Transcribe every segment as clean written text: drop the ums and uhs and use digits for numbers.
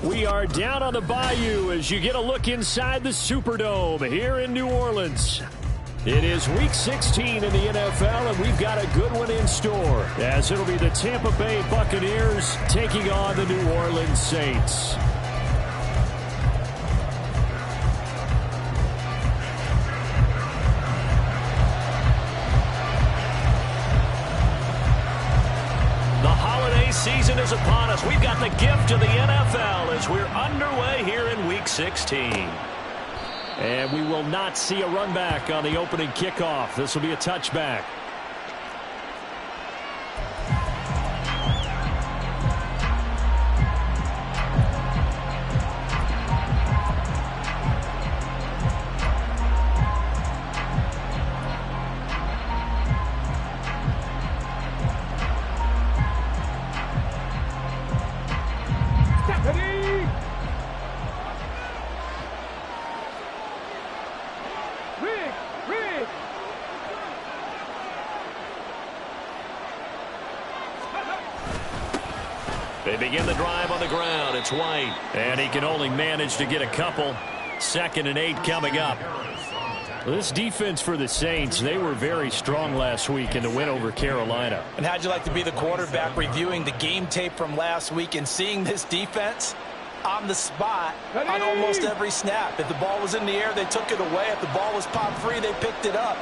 We are down on the bayou as you get a look inside the Superdome here in New Orleans. It is Week 16 in the NFL, and we've got a good one in store, as it'll be the Tampa Bay Buccaneers taking on the New Orleans Saints. Season is upon us. We've got the gift of the NFL as we're underway here in Week 16. And we will not see a run back on the opening kickoff. This will be a touchback. They begin the drive on the ground. It's White. And he can only manage to get a couple. 2nd and 8 coming up. This defense for the Saints, they were very strong last week in the win over Carolina. And how'd you like to be the quarterback reviewing the game tape from last week and seeing this defense on the spot on almost every snap? If the ball was in the air, they took it away. If the ball was popped free, they picked it up.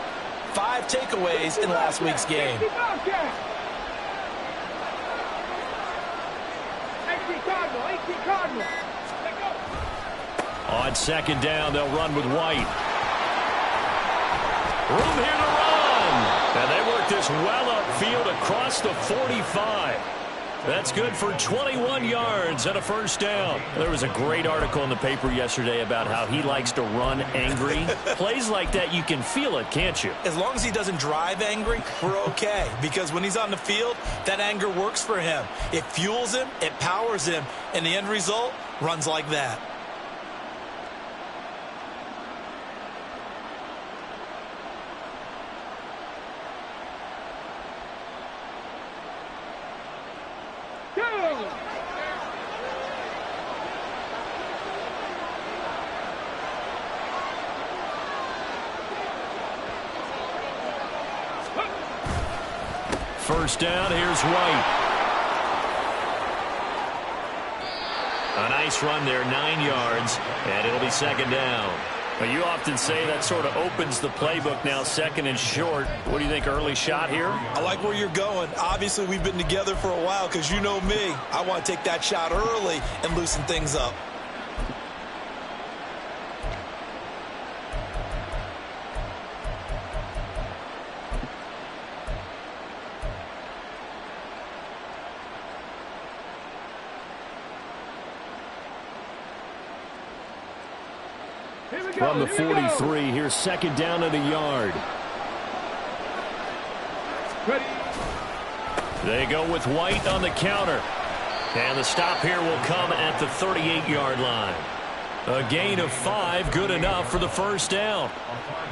5 takeaways in last week's game. On 2nd down, they'll run with White. Room here to run. And they work this well upfield across the 45. That's good for 21 yards and a 1st down. There was a great article in the paper yesterday about how he likes to run angry. Plays like that, you can feel it, can't you? As long as he doesn't drive angry, we're okay. Because when he's on the field, that anger works for him. It fuels him, it powers him, and the end result runs like that. First down, here's White. A nice run there, 9 yards, and it'll be 2nd down. But you often say that sort of opens the playbook now, 2nd and short. What do you think, early shot here? I like where you're going. Obviously, we've been together for a while because you know me. I want to take that shot early and loosen things up. From the 43, here's 2nd down and a yard. They go with White on the counter. And the stop here will come at the 38-yard line. A gain of 5, good enough for the 1st down.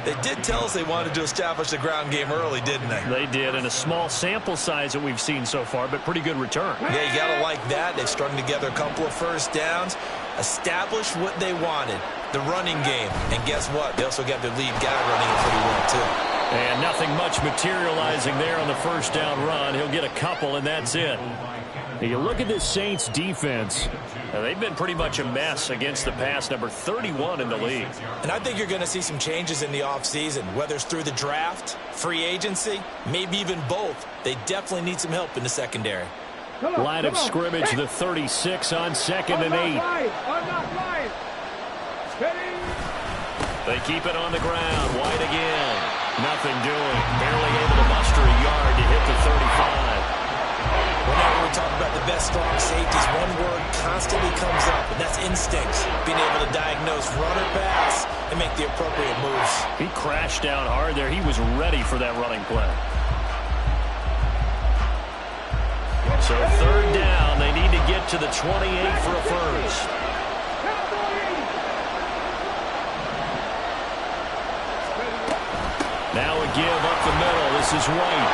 They did tell us they wanted to establish the ground game early, didn't they? They did, and a small sample size that we've seen so far, but pretty good return. Yeah, you got to like that. They've strung together a couple of 1st downs, established what they wanted, the running game. And guess what? They also got their lead guy running it pretty well, too. And nothing much materializing there on the 1st down run. He'll get a couple, and that's it. Now you look at this Saints defense. They've been pretty much a mess against the pass, number 31 in the league. And I think you're going to see some changes in the offseason, whether it's through the draft, free agency, maybe even both. They definitely need some help in the secondary. Line of scrimmage, the 36 on 2nd and 8. They keep it on the ground. White again. Nothing doing. Barely able to muster a yard to hit the 35. Whenever we talk about the best strong safeties, one word constantly comes up, and that's instincts. Being able to diagnose run or pass and make the appropriate moves. He crashed down hard there. He was ready for that running play. So 3rd down. They need to get to the 28 for a 1st. Now a give up the middle. This is White.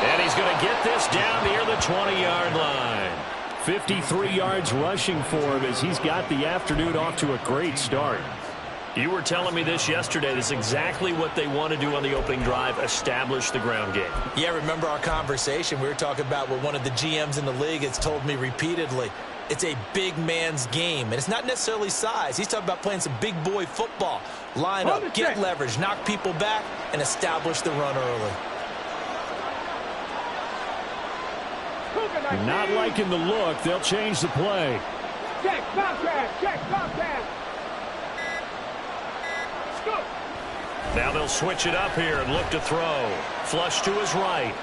And he's going to get this down near the 20-yard line. 53 yards rushing for him as he's got the afternoon off to a great start. You were telling me this yesterday. This is exactly what they want to do on the opening drive, establish the ground game. Yeah, remember our conversation? We were talking about what one of the GMs in the league has told me repeatedly. It's a big man's game, and it's not necessarily size. He's talking about playing some big boy football. Line up, get leverage, knock people back, and establish the run early. Not liking the look. They'll change the play. Check, contact, check, contact. Now they'll switch it up here and look to throw. Flush to his right.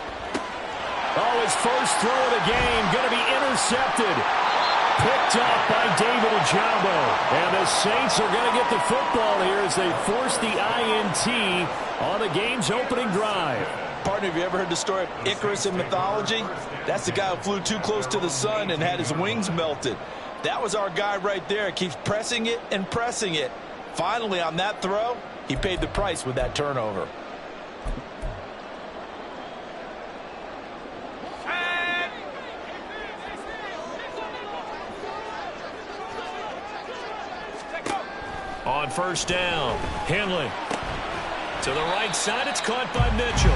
Oh, his first throw of the game going to be intercepted. Picked up by David Ojabo. And the Saints are going to get the football here as they force the INT on the game's opening drive. Partner, have you ever heard the story of Icarus in mythology? That's the guy who flew too close to the sun and had his wings melted. That was our guy right there. Keeps pressing it and pressing it. Finally, on that throw, he paid the price with that turnover. On first down, Henley. To the right side, it's caught by Mitchell.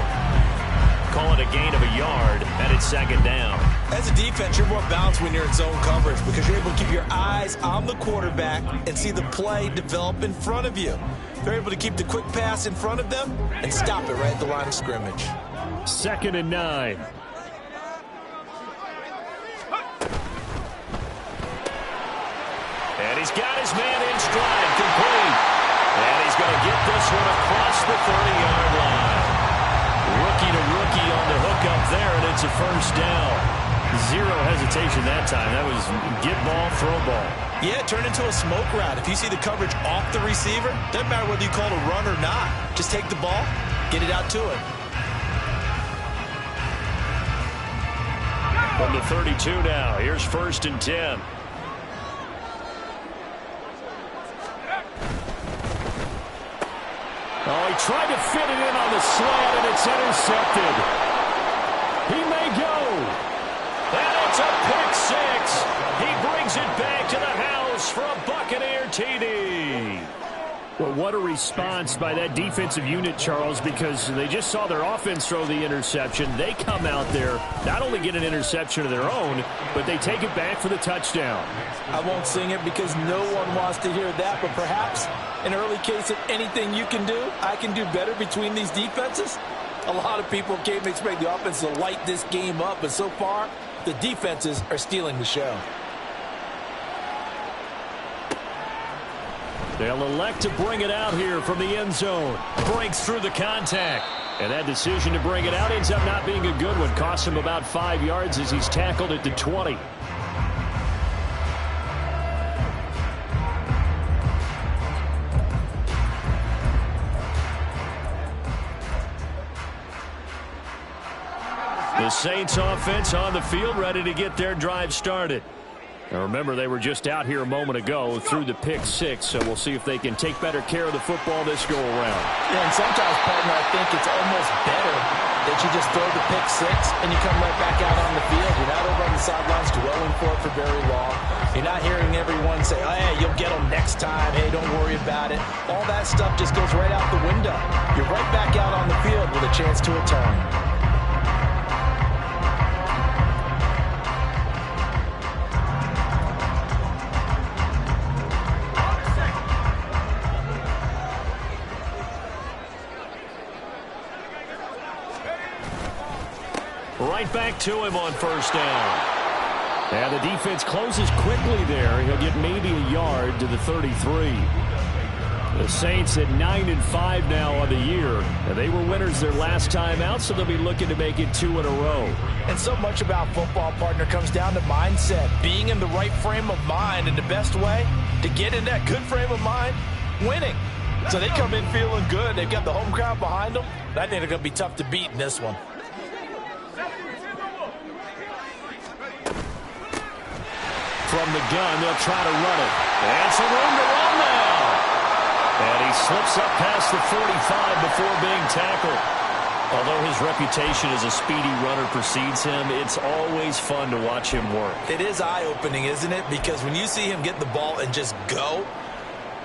Call it a gain of a yard, and it's second down. As a defense, you're more balanced when you're in zone coverage because you're able to keep your eyes on the quarterback and see the play develop in front of you. They're able to keep the quick pass in front of them and stop it right at the line of scrimmage. 2nd and 9. And he's got his man in stride, complete. And he's going to get this one across the 30-yard line. Rookie to rookie on the hook up there, and it's a first down. Zero hesitation that time. That was get ball, throw ball. Yeah, it turned into a smoke route. If you see the coverage off the receiver, doesn't matter whether you call it a run or not. Just take the ball, get it out to him. From the 32 now, here's 1st and 10. Oh, he tried to fit it in on the slant, and it's intercepted. He may go. And it's a pick six. He brings it back to the house for a Buccaneer TD. Well, what a response by that defensive unit, Charles, because they just saw their offense throw the interception. They come out there, not only get an interception of their own, but they take it back for the touchdown. I won't sing it because no one wants to hear that, but perhaps an early case of anything you can do, I can do better between these defenses. A lot of people came to expect the offense to light this game up, but so far, the defenses are stealing the show. They'll elect to bring it out here from the end zone. Breaks through the contact. And that decision to bring it out ends up not being a good one. Costs him about 5 yards as he's tackled at the 20. The Saints offense on the field, ready to get their drive started. Now remember, they were just out here a moment ago through the pick six, so we'll see if they can take better care of the football this go-around. Yeah, and sometimes, partner, I think it's almost better that you just throw the pick six and you come right back out on the field. You're not over on the sidelines dwelling for it for very long. You're not hearing everyone say, oh, hey, you'll get them next time. Hey, don't worry about it. All that stuff just goes right out the window. You're right back out on the field with a chance to atone. Right back to him on first down. And the defense closes quickly there. He'll get maybe a yard to the 33. The Saints at 9-5 now on the year. And they were winners their last time out, so they'll be looking to make it 2 in a row. And so much about football, partner, comes down to mindset. Being in the right frame of mind, and the best way to get in that good frame of mind, winning. So they come in feeling good. They've got the home crowd behind them. I think they're going to be tough to beat in this one. From the gun, they'll try to run it. And some room to run now. And he slips up past the 45 before being tackled. Although his reputation as a speedy runner precedes him, it's always fun to watch him work. It is eye-opening, isn't it? Because when you see him get the ball and just go,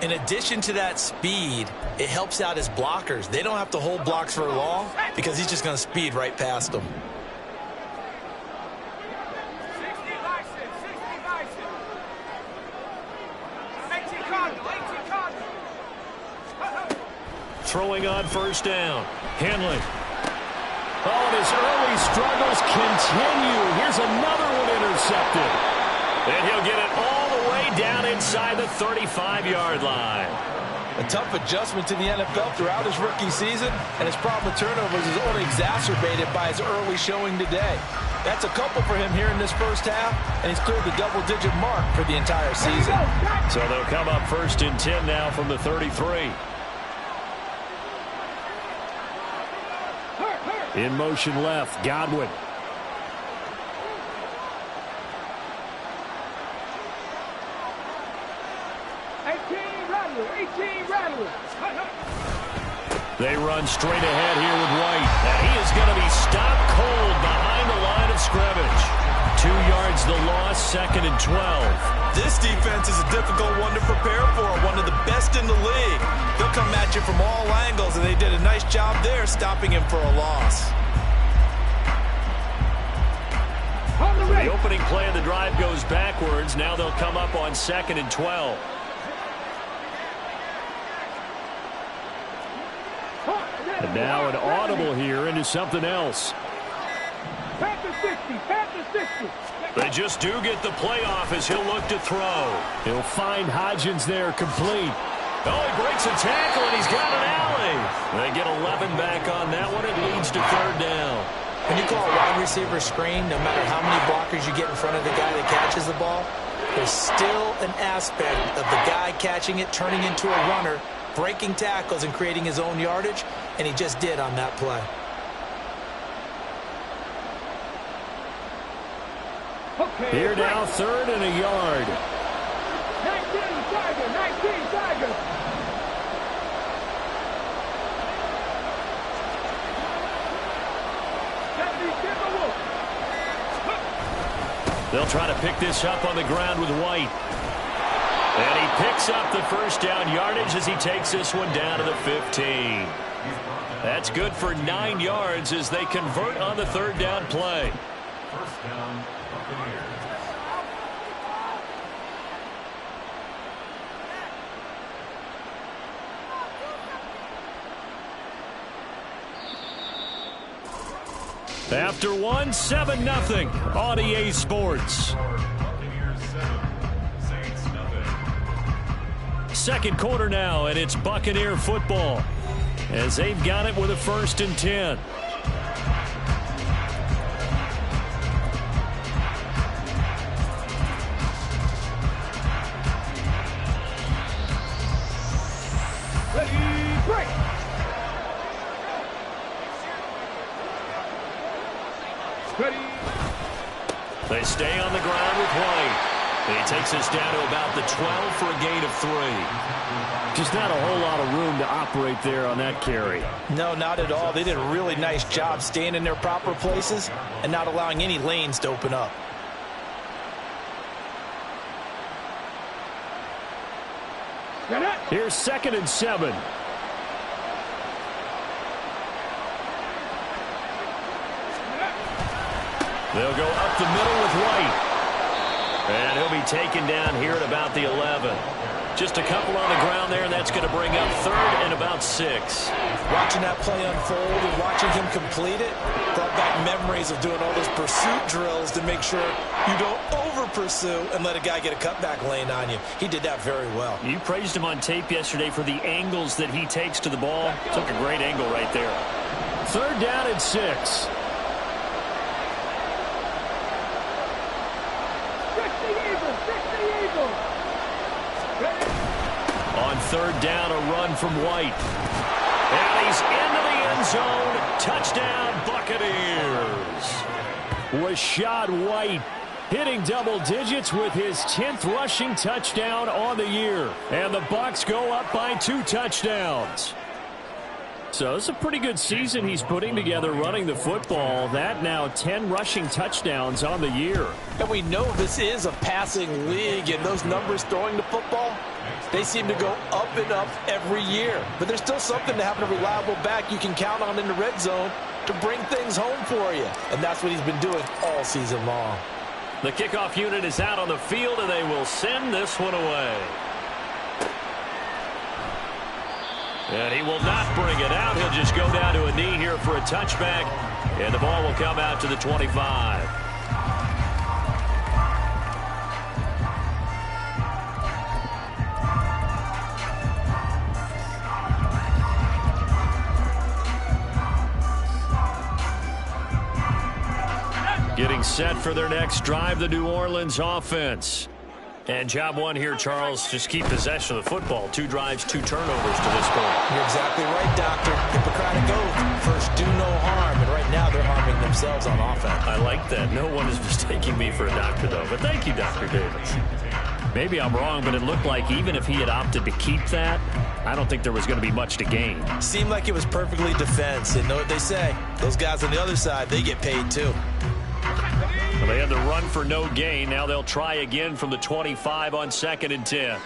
in addition to that speed, it helps out his blockers. They don't have to hold blocks for long because he's just going to speed right past them. Throwing on first down. Henley. Oh, and his early struggles continue. Here's another one intercepted. And he'll get it all the way down inside the 35-yard line. A tough adjustment to the NFL throughout his rookie season, and his problem with turnovers is only exacerbated by his early showing today. That's a couple for him here in this first half, and he's cleared the double-digit mark for the entire season. So they'll come up 1st and 10 now from the 33. In motion left, Godwin. They run straight ahead here with White. And he is going to be stopped cold behind the line of scrimmage. 2 yards the loss, 2nd and 12. This defense is a difficult one to prepare for, one of the best in the league. They'll come at you from all angles, and they did a nice job there stopping him for a loss. So the opening play of the drive goes backwards. Now they'll come up on 2nd and 12. And now an audible here into something else. They just do get the playoff as he'll look to throw. He'll find Hodgins there complete. Oh, he breaks a tackle, and he's got an alley. They get 11 back on that one. It leads to 3rd down. When you call a wide receiver screen, no matter how many blockers you get in front of the guy that catches the ball, there's still an aspect of the guy catching it, turning into a runner, breaking tackles and creating his own yardage, and he just did on that play. Here now, 3rd and a yard. 19 Tiger. They'll try to pick this up on the ground with White. And he picks up the first down yardage as he takes this one down to the 15. That's good for 9 yards as they convert on the 3rd down play. First down, Buccaneers. After one, 7-0 on EA Sports. Buccaneers 7, Saints nothing. Second quarter now, and it's Buccaneer football as they've got it with a 1st and 10. Ready, break. They stay on the ground with White. And he takes us down to about the 12 for a gain of 3. Just not a whole lot of room to operate there on that carry. No, not at all. They did a really nice job staying in their proper places and not allowing any lanes to open up. Here's 2nd and 7. They'll go up the middle with White. And he'll be taken down here at about the 11. Just a couple on the ground there, and that's going to bring up 3rd and about 6. Watching that play unfold and watching him complete it brought back memories of doing all those pursuit drills to make sure you don't over-pursue and let a guy get a cutback lane on you. He did that very well. You praised him on tape yesterday for the angles that he takes to the ball. Took a great angle right there. 3rd down and 6. On 3rd down, a run from White. And he's into the end zone. Touchdown, Buccaneers. Rashad White hitting double digits with his 10th rushing touchdown on the year. And the Bucs go up by 2 touchdowns. So it's a pretty good season he's putting together running the football. That now 10 rushing touchdowns on the year. And we know this is a passing league, and those numbers throwing the football, they seem to go up and up every year. But there's still something to having a reliable back you can count on in the red zone to bring things home for you. And that's what he's been doing all season long. The kickoff unit is out on the field, and they will send this one away. And he will not bring it out. He'll just go down to a knee here for a touchback. And the ball will come out to the 25. Getting set for their next drive, the New Orleans offense. And job one here, Charles, just keep possession of the football. 2 drives, 2 turnovers to this point. You're exactly right, Doctor. Hippocratic oath. First, do no harm. And right now, they're harming themselves on offense. I like that. No one is mistaking me for a doctor, though. But thank you, Dr. Davis. Maybe I'm wrong, but it looked like even if he had opted to keep that, I don't think there was going to be much to gain. Seemed like it was perfectly defense. And know what they say? Those guys on the other side, they get paid, too. Well, they had the run for no gain. Now they'll try again from the 25 on 2nd and 10.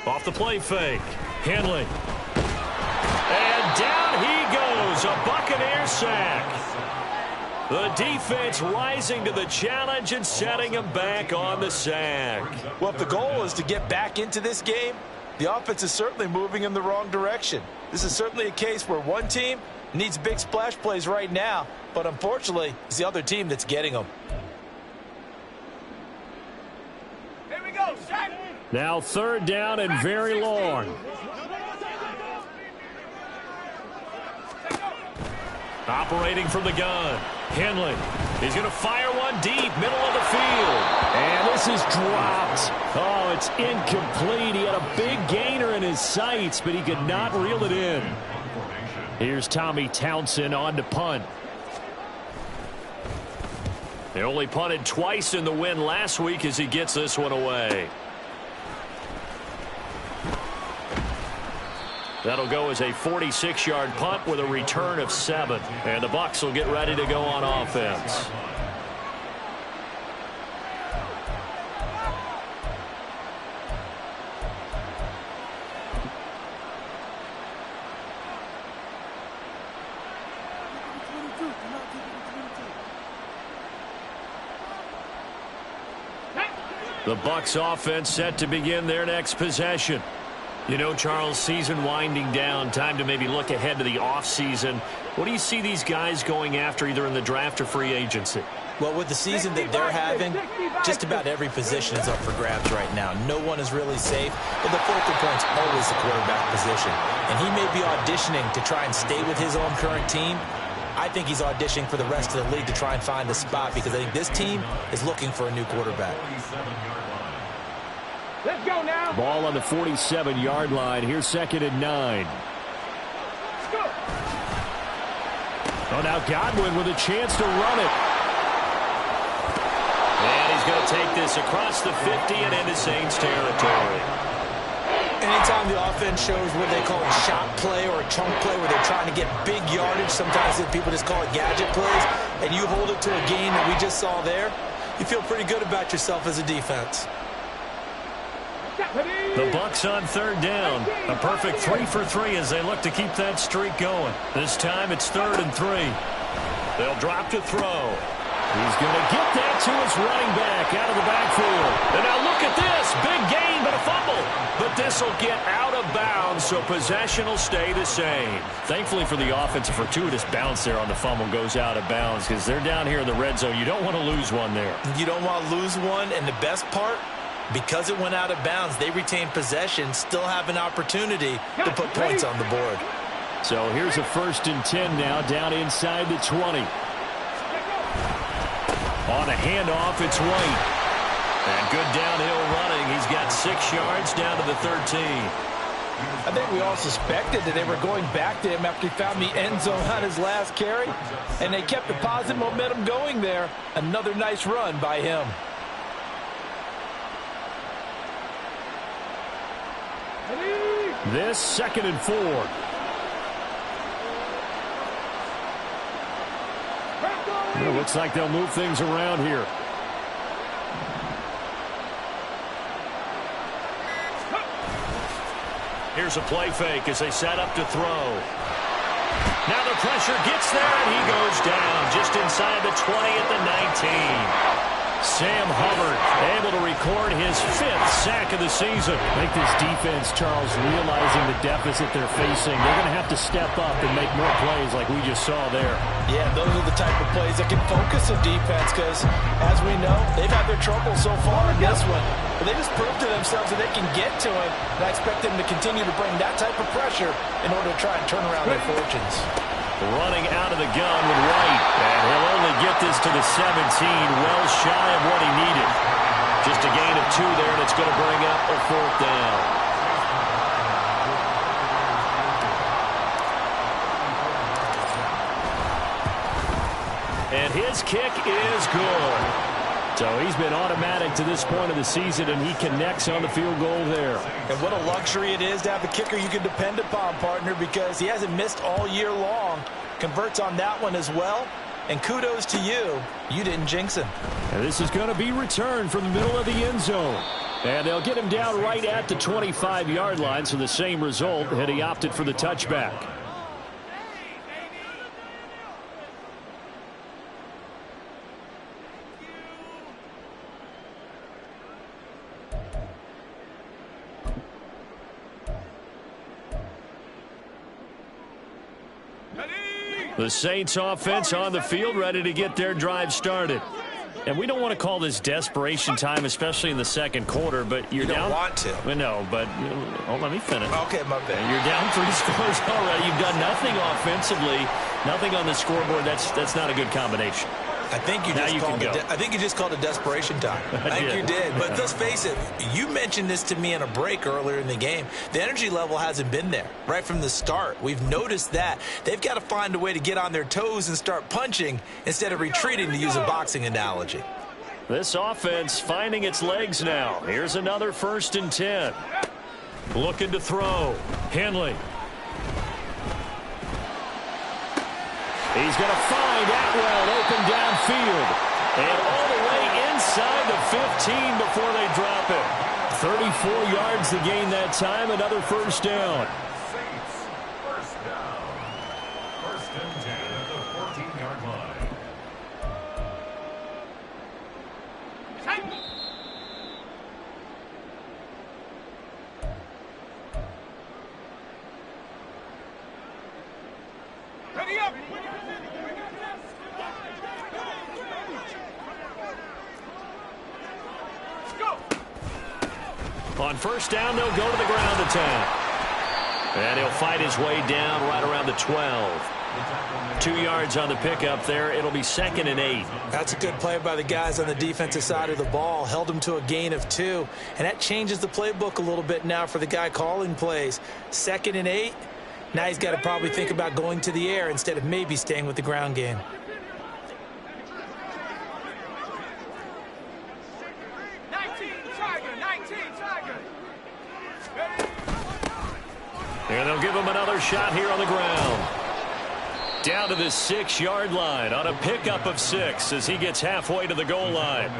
Off the play fake. Henley. And down he goes. A Buccaneer sack. The defense rising to the challenge and setting him back on the sack. Well, if the goal is to get back into this game, the offense is certainly moving in the wrong direction. This is certainly a case where one team needs big splash plays right now, but unfortunately, it's the other team that's getting them. Here we go, Shaq. Now 3rd down and very long. Operating from the gun. Henley. He's going to fire one deep, middle of the field. And this is dropped. Oh, it's incomplete. He had a big gainer in his sights, but he could not reel it in. Here's Tommy Townsend on to punt. They only punted twice in the win last week as he gets this one away. That'll go as a 46-yard punt with a return of 7. And the Bucs will get ready to go on offense. The Bucs offense set to begin their next possession. You know, Charles, season winding down, time to maybe look ahead to the offseason. What do you see these guys going after either in the draft or free agency? Well, with the season that they're having, just about every position is up for grabs right now. No one is really safe, but the focal point's always the quarterback position. And he may be auditioning to try and stay with his own current team. I think he's auditioning for the rest of the league to try and find a spot because I think this team is looking for a new quarterback. Let's go now. Ball on the 47-yard line. Here's 2nd and 9. Go. Oh, now Godwin with a chance to run it. And he's going to take this across the 50 and into Saints territory. Anytime the offense shows what they call a shot play or a chunk play where they're trying to get big yardage, sometimes people just call it gadget plays, and you hold it to a gain that we just saw there, you feel pretty good about yourself as a defense. The Bucs on 3rd down. A perfect 3 for 3 as they look to keep that streak going. This time it's 3rd and 3. They'll drop to throw. He's going to get that to his running back out of the backfield. And now look at this. Big gain, but a fumble. But this will get out of bounds, so possession will stay the same. Thankfully for the offense, a fortuitous bounce there on the fumble goes out of bounds because they're down here in the red zone. You don't want to lose one there. You don't want to lose one, and the best part, because it went out of bounds, they retain possession, still have an opportunity to put points on the board. So here's a 1st and 10 now down inside the 20. On a handoff, it's White. And good downhill running. He's got 6 yards down to the 13. I think we all suspected that they were going back to him after he found the end zone on his last carry. And they kept the positive momentum going there. Another nice run by him. This 2nd and 4. It looks like they'll move things around here. Here's a play fake as they set up to throw. Now the pressure gets there, and he goes down just inside the 20 at the 19. Sam Hubbard able to record his 5th sack of the season. I think this defense, Charles, realizing the deficit they're facing, they're going to have to step up and make more plays like we just saw there. Yeah, those are the type of plays that can focus a defense because, as we know, they've had their trouble so far in this one. But they just proved to themselves that they can get to it, and I expect them to continue to bring that type of pressure in order to try and turn around their fortunes. Running out of the gun with White, and he'll only get this to the 17, well shy of what he needed. Just a gain of 2 there, and it's going to bring up a 4th down. And his kick is good. So he's been automatic to this point of the season, and he connects on the field goal there. And what a luxury it is to have a kicker you can depend upon, partner, because he hasn't missed all year long. Converts on that one as well. And kudos to you. You didn't jinx him. And this is going to be returned from the middle of the end zone. And they'll get him down right at the 25-yard line, so the same result had he opted for the touchback. The Saints offense on the field, ready to get their drive started. And we don't want to call this desperation time, especially in the 2nd quarter, but you're down. You don't want to. Well, no, but let me finish. Okay, my bad. You're down 3 scores already. You've done nothing offensively, nothing on the scoreboard. That's not a good combination. I think you just called it desperation time. I think you did. But let's face it, you mentioned this to me in a break earlier in the game. The energy level hasn't been there right from the start. We've noticed that. They've got to find a way to get on their toes and start punching instead of retreating, to use a boxing analogy. This offense finding its legs now. Here's another 1st and 10. Looking to throw. Henley. He's going to find Atwell open downfield. And all the way inside the 15 before they drop it. 34 yards to gain that time. Another 1st down. First down. 1st and 10 at the 14-yard line. Ready up! On 1st down, they'll go to the ground attack. And he'll fight his way down right around the 12. 2 yards on the pickup there. It'll be 2nd and 8. That's a good play by the guys on the defensive side of the ball. Held him to a gain of 2. And that changes the playbook a little bit now for the guy calling plays. 2nd and 8. Now he's got to probably think about going to the air instead of maybe staying with the ground game. And they'll give him another shot here on the ground. Down to the 6-yard line on a pickup of 6 as he gets halfway to the goal line.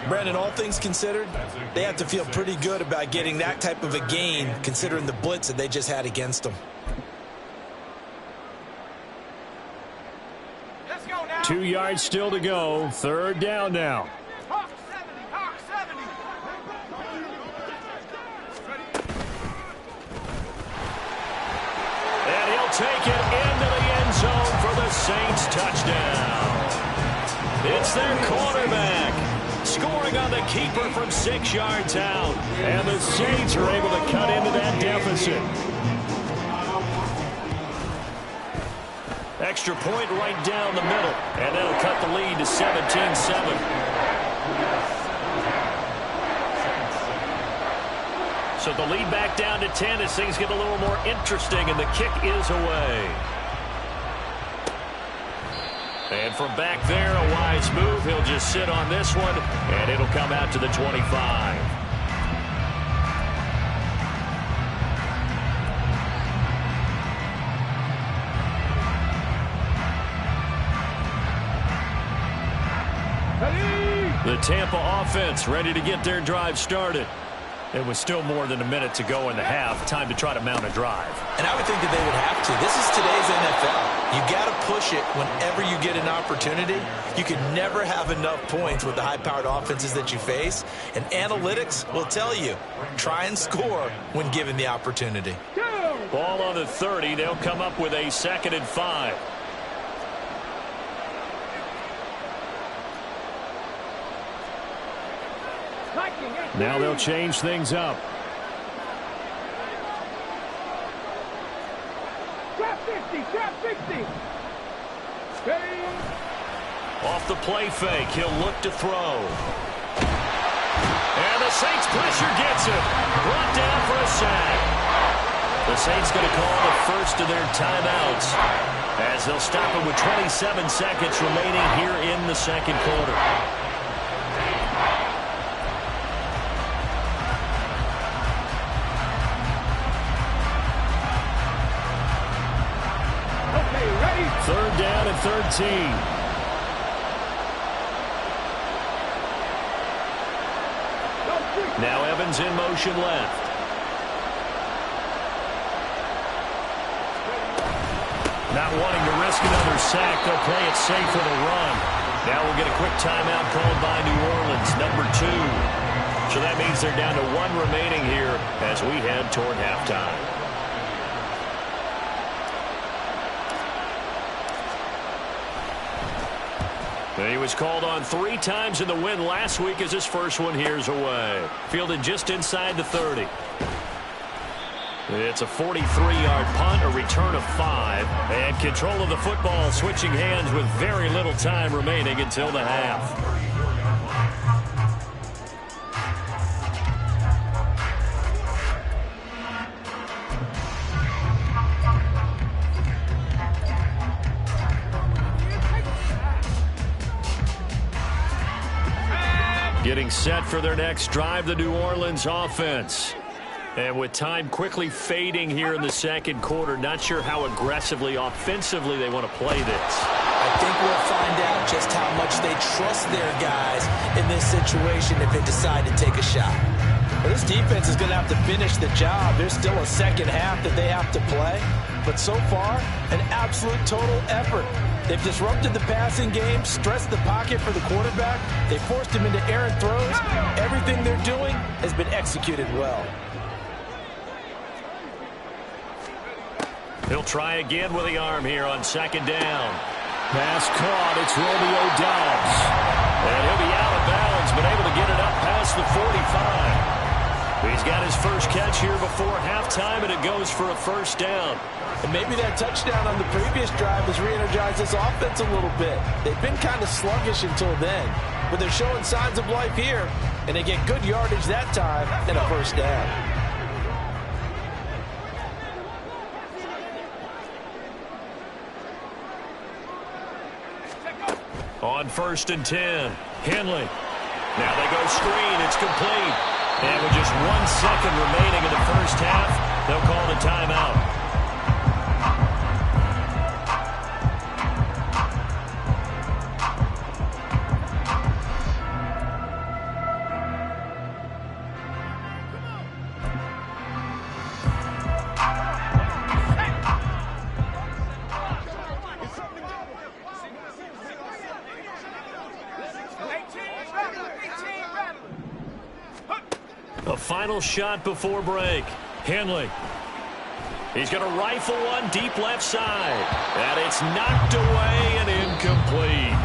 Brandon, all things considered, they have to feel pretty good about getting that type of a gain considering the blitz that they just had against them. 2 yards still to go. 3rd down now. And he'll take it into the end zone for the Saints touchdown. It's their quarterback scoring on the keeper from 6 yards out. And the Saints are able to cut into that deficit. Extra point right down the middle. And that'll cut the lead to 17-7. So the lead back down to 10 as things get a little more interesting, and the kick is away. And from back there, a wise move. He'll just sit on this one, and it'll come out to the 25. The Tampa offense ready to get their drive started. It was still more than a minute to go in the half. Time to try to mount a drive. And I would think that they would have to. This is today's NFL. You got to push it whenever you get an opportunity. You can never have enough points with the high-powered offenses that you face. And analytics will tell you, try and score when given the opportunity. Ball on the 30. They'll come up with a 2nd and 5. Now they'll change things up. Trap 50, trap 50. Off the play fake, he'll look to throw. And the Saints pressure gets him. Brought down for a sack. The Saints going to call the first of their timeouts as they'll stop it with 27 seconds remaining here in the second quarter. Third down and 13. Now Evans in motion left. Not wanting to risk another sack, they'll play it safe with a run. Now we'll get a quick timeout called by New Orleans, number 2. So that means they're down to 1 remaining here as we head toward halftime. He was called on 3 times in the win last week as his first one here's away. Fielded just inside the 30. It's a 43-yard punt, a return of 5, and control of the football switching hands with very little time remaining until the half. Getting set for their next drive, the New Orleans offense. And with time quickly fading here in the second quarter, not sure how aggressively, offensively they want to play this. I think we'll find out just how much they trust their guys in this situation if they decide to take a shot. Well, this defense is going to have to finish the job. There's still a second half that they have to play. But so far, an absolute total effort. They've disrupted the passing game, stressed the pocket for the quarterback. They forced him into errant throws. Everything they're doing has been executed well. He'll try again with the arm here on 2nd down. Pass caught. It's Romeo Doubs. And he'll be out of bounds, but able to get it up past the 45. He's got his first catch here before halftime, and it goes for a first down. And maybe that touchdown on the previous drive has re-energized this offense a little bit. They've been kind of sluggish until then, but they're showing signs of life here, and they get good yardage that time and a first down. On 1st and 10, Henley. Now they go screen. It's complete. And with just 1 second remaining in the first half, they'll call the timeout. A final shot before break. Henley. He's going to rifle one deep left side. And it's knocked away and incomplete.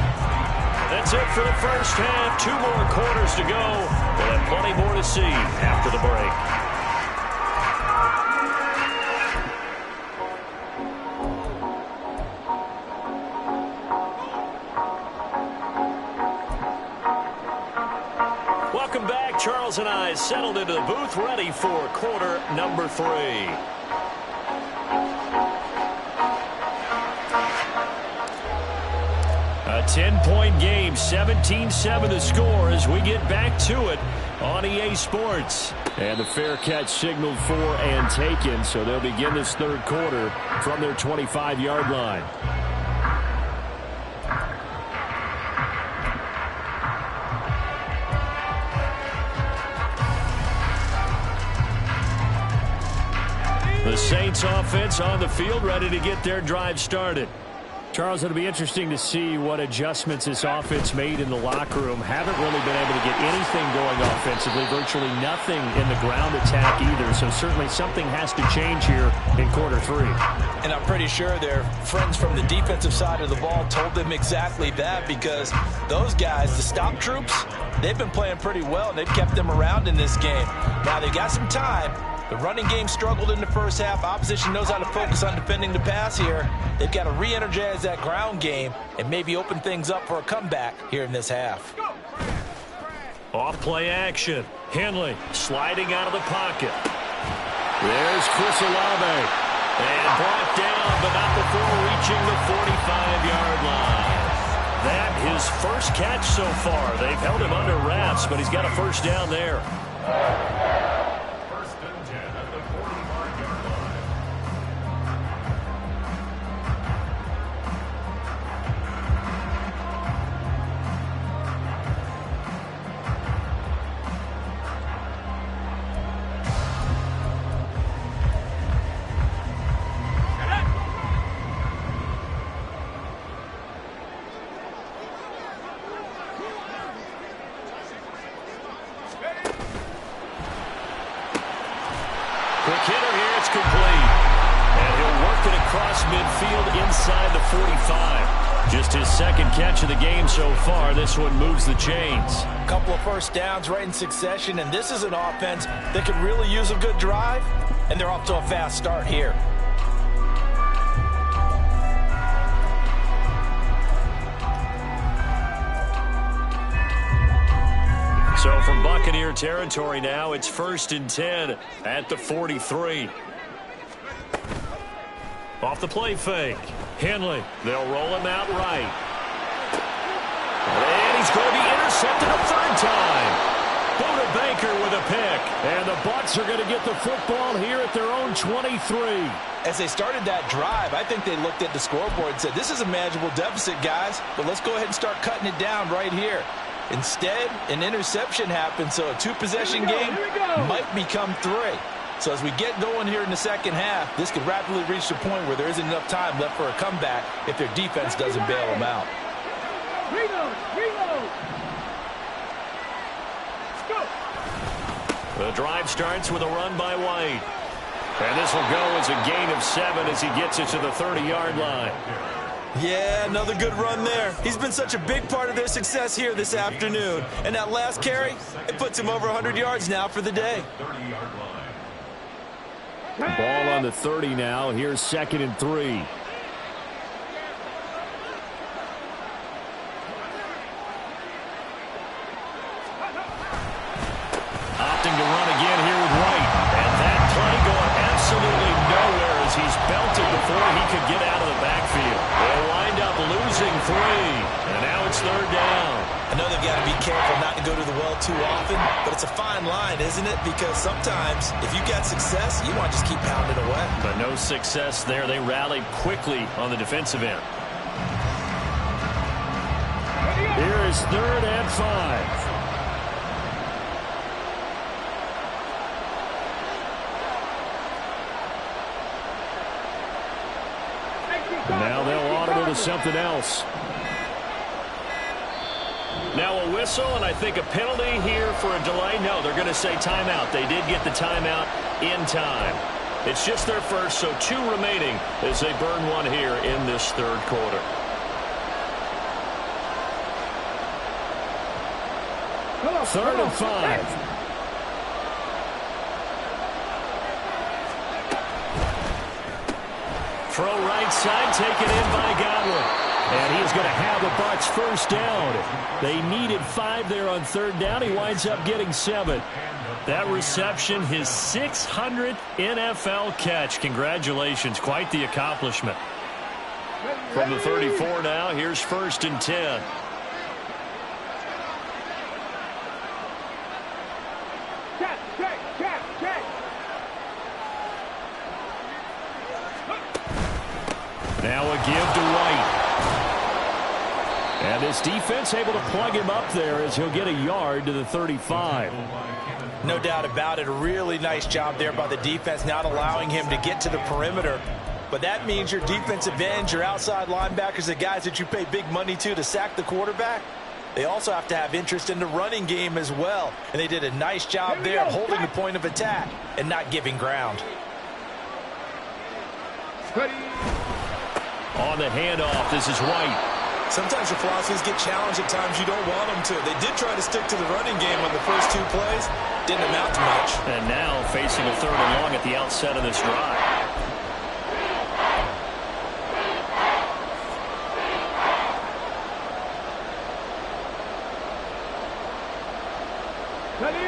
That's it for the first half. 2 more quarters to go. We'll have plenty more to see after the break. Welcome back. Charles and I settled into the booth, ready for quarter number 3. A 10-point game, 17-7 the score as we get back to it on EA Sports. And the fair catch signaled for and taken, so they'll begin this third quarter from their 25-yard line. The Saints offense on the field, ready to get their drive started. Charles, it'll be interesting to see what adjustments this offense made in the locker room. Haven't really been able to get anything going offensively, virtually nothing in the ground attack either. So certainly something has to change here in quarter three. And I'm pretty sure their friends from the defensive side of the ball told them exactly that, because those guys, the stop troops, they've been playing pretty well, and they've kept them around in this game. Now they got some time. The running game struggled in the first half. Opposition knows how to focus on defending the pass here. They've got to re-energize that ground game and maybe open things up for a comeback here in this half. Off play action. Henley sliding out of the pocket. There's Chris Olave. And brought down, but not before reaching the 45-yard line. That his first catch so far. They've held him under wraps, but he's got a first down there. Quick hitter here, it's complete. And he'll work it across midfield inside the 45. Just his second catch of the game so far. This one moves the chains. A couple of first downs right in succession, and this is an offense that could really use a good drive, and they're off to a fast start here. So from Buccaneer territory now, it's 1st and 10 at the 43. Off the play fake. Henley, they'll roll him out right. And he's going to be intercepted a third time. Buda Baker with a pick. And the Bucs are going to get the football here at their own 23. As they started that drive, I think they looked at the scoreboard and said, this is a manageable deficit, guys, but let's go ahead and start cutting it down right here. Instead, an interception happened, so a two-possession game might become 3. So as we get going here in the second half, this could rapidly reach the point where there isn't enough time left for a comeback if their defense doesn't bail them out. The drive starts with a run by White. And this will go as a gain of 7 as he gets it to the 30-yard line. Yeah, another good run there. He's been such a big part of their success here this afternoon. And that last carry, it puts him over 100 yards now for the day. Ball on the 30 now. Here's 2nd and 3. Opting to run again here with White. And that play going absolutely nowhere as he's belted before he could get out of the backfield. They'll wind up losing 3. And now it's 3rd down. I know they've got to be careful not to go to the well too often, but it's a fine line, isn't it? Because sometimes if you've got success, you want to just keep pounding away. But no success there. They rallied quickly on the defensive end. Here is 3rd and 5. Now they'll audible to something else. Now a whistle, and I think a penalty here for a delay. No, they're going to say timeout. They did get the timeout in time. It's just their first, so 2 remaining as they burn 1 here in this 3rd quarter. Third and 5. Throw right side, taken in by Godwin. And he's going to have the Bucs first down. They needed 5 there on 3rd down. He winds up getting 7. That reception, his 600th NFL catch. Congratulations. Quite the accomplishment. From the 34 now, here's 1st and 10. Now a give to White. And this defense able to plug him up there as he'll get a yard to the 35. No doubt about it. A really nice job there by the defense, not allowing him to get to the perimeter. But that means your defensive ends, your outside linebackers, the guys that you pay big money to sack the quarterback, they also have to have interest in the running game as well. And they did a nice job there of holding the point of attack and not giving ground. On the handoff, this is White. Sometimes your philosophies get challenged at times you don't want them to. They did try to stick to the running game on the first 2 plays. Didn't amount to much. And now facing a 3rd and long at the outset of this drive.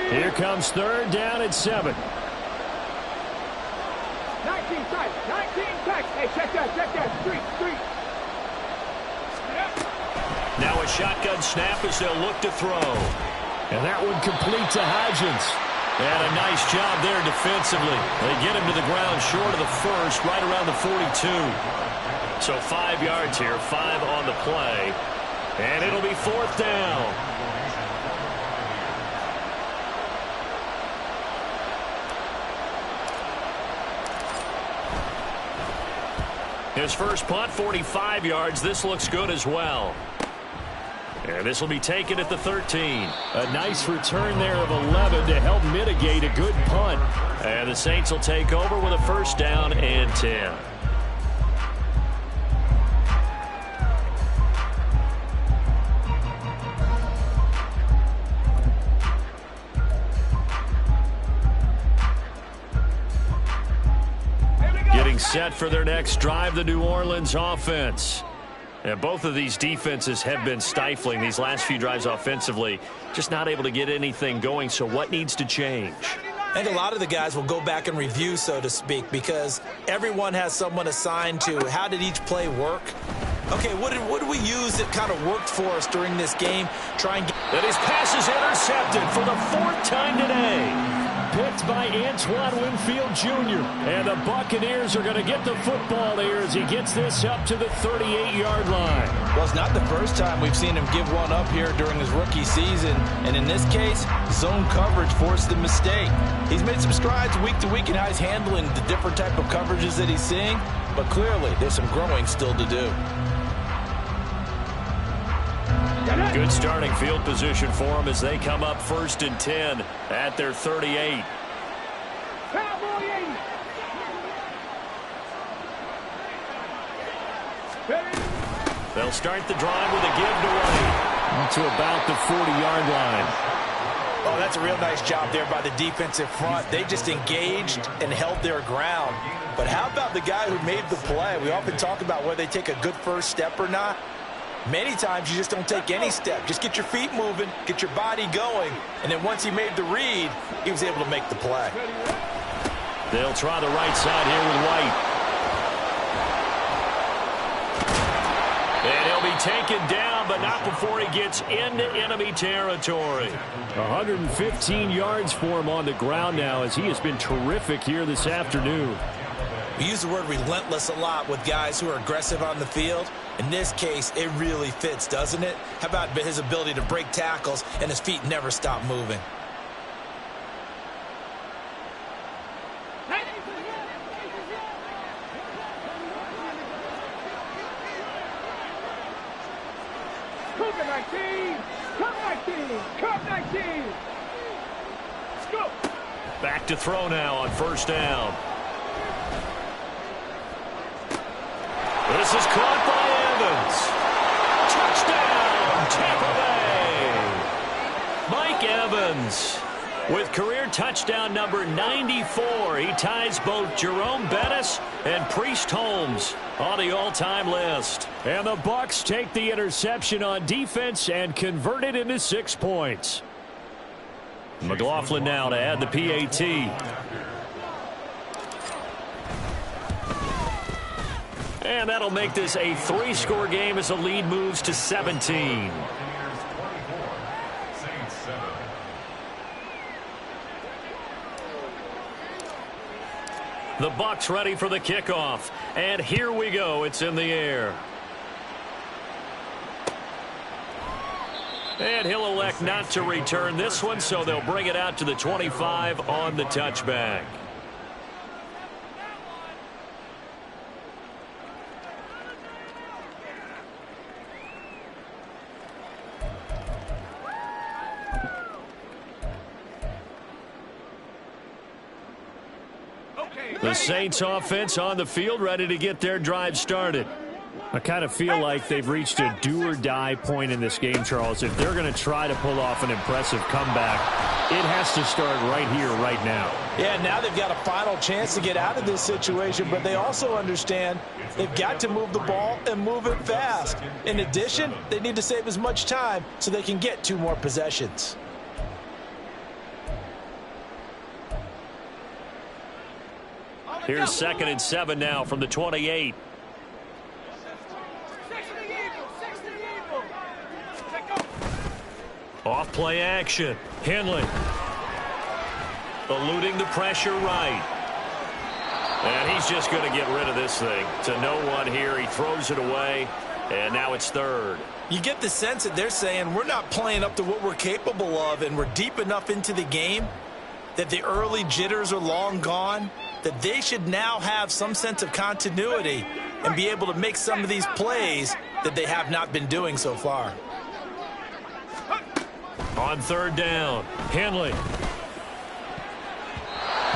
Here comes 3rd down at 7. 19 tight. 19 tight. Hey, check that. Street. Now a shotgun snap as they'll look to throw. And that one complete to Hodgins. And a nice job there defensively. They get him to the ground short of the 1st, right around the 42. So 5 yards here, 5 on the play. And it'll be 4th down. His first punt, 45 yards. This looks good as well. And this will be taken at the 13. A nice return there of 11 to help mitigate a good punt. And the Saints will take over with a 1st down and 10. Getting set for their next drive, the New Orleans offense. And both of these defenses have been stifling these last few drives offensively. Just not able to get anything going, so what needs to change? I think a lot of the guys will go back and review, so to speak, because everyone has someone assigned to how did each play work. Okay, what did we use that kind of worked for us during this game? Try and get... And his pass is intercepted for the 4th time today. Picked by Antoine Winfield Jr. And the Buccaneers are going to get the football here as he gets this up to the 38-yard line. Well, it's not the first time we've seen him give one up here during his rookie season. And in this case, zone coverage forced the mistake. He's made some strides week to week in how he's handling the different type of coverages that he's seeing. But clearly, there's some growing still to do. Good starting field position for them as they come up 1st and 10 at their 38. They'll start the drive with a give to White to about the 40-yard line. Oh, that's a real nice job there by the defensive front. They just engaged and held their ground. But how about the guy who made the play? We often talk about whether they take a good first step or not. Many times you just don't take any step. Just get your feet moving, get your body going, and then once he made the read, he was able to make the play. They'll try the right side here with White. And he'll be taken down, but not before he gets into enemy territory. 115 yards for him on the ground now as he has been terrific here this afternoon. We use the word relentless a lot with guys who are aggressive on the field. In this case, it really fits, doesn't it? How about his ability to break tackles and his feet never stop moving? Back to throw now on 1st down. This is caught by Evans. Touchdown, Tampa Bay. Mike Evans with career touchdown number 94. He ties both Jerome Bettis and Priest Holmes on the all-time list. And the Bucs take the interception on defense and convert it into 6 points. McLaughlin now to add the PAT. And that'll make this a 3-score game as the lead moves to 17. The Bucs ready for the kickoff. And here we go. It's in the air. And he'll elect not to return this one, so they'll bring it out to the 25 on the touchback. The Saints offense on the field, ready to get their drive started. I kind of feel like they've reached a do-or-die point in this game, Charles. If they're going to try to pull off an impressive comeback, it has to start right here, right now. Yeah, now they've got a final chance to get out of this situation, but they also understand they've got to move the ball and move it fast. In addition, they need to save as much time so they can get 2 more possessions. Here's 2nd and 7 now from the 28. Off play action. Henley. Eluding the pressure right. And he's just going to get rid of this thing. To no one here. He throws it away. And now it's 3rd. You get the sense that they're saying we're not playing up to what we're capable of, and we're deep enough into the game that the early jitters are long gone, that they should now have some sense of continuity and be able to make some of these plays that they have not been doing so far. On 3rd down, Henley.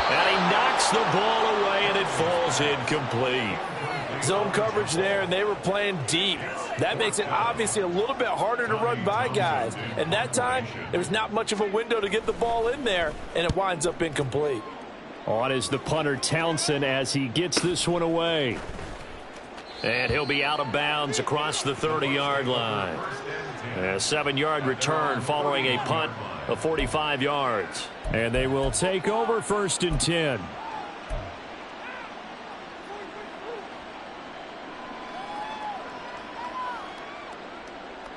And he knocks the ball away, and it falls incomplete. Zone coverage there, and they were playing deep. That makes it obviously a little bit harder to run by guys. And that time, there was not much of a window to get the ball in there, and it winds up incomplete. On is the punter, Townsend, as he gets this one away. And he'll be out of bounds across the 30-yard line. A 7-yard return following a punt of 45 yards. And they will take over 1st and 10.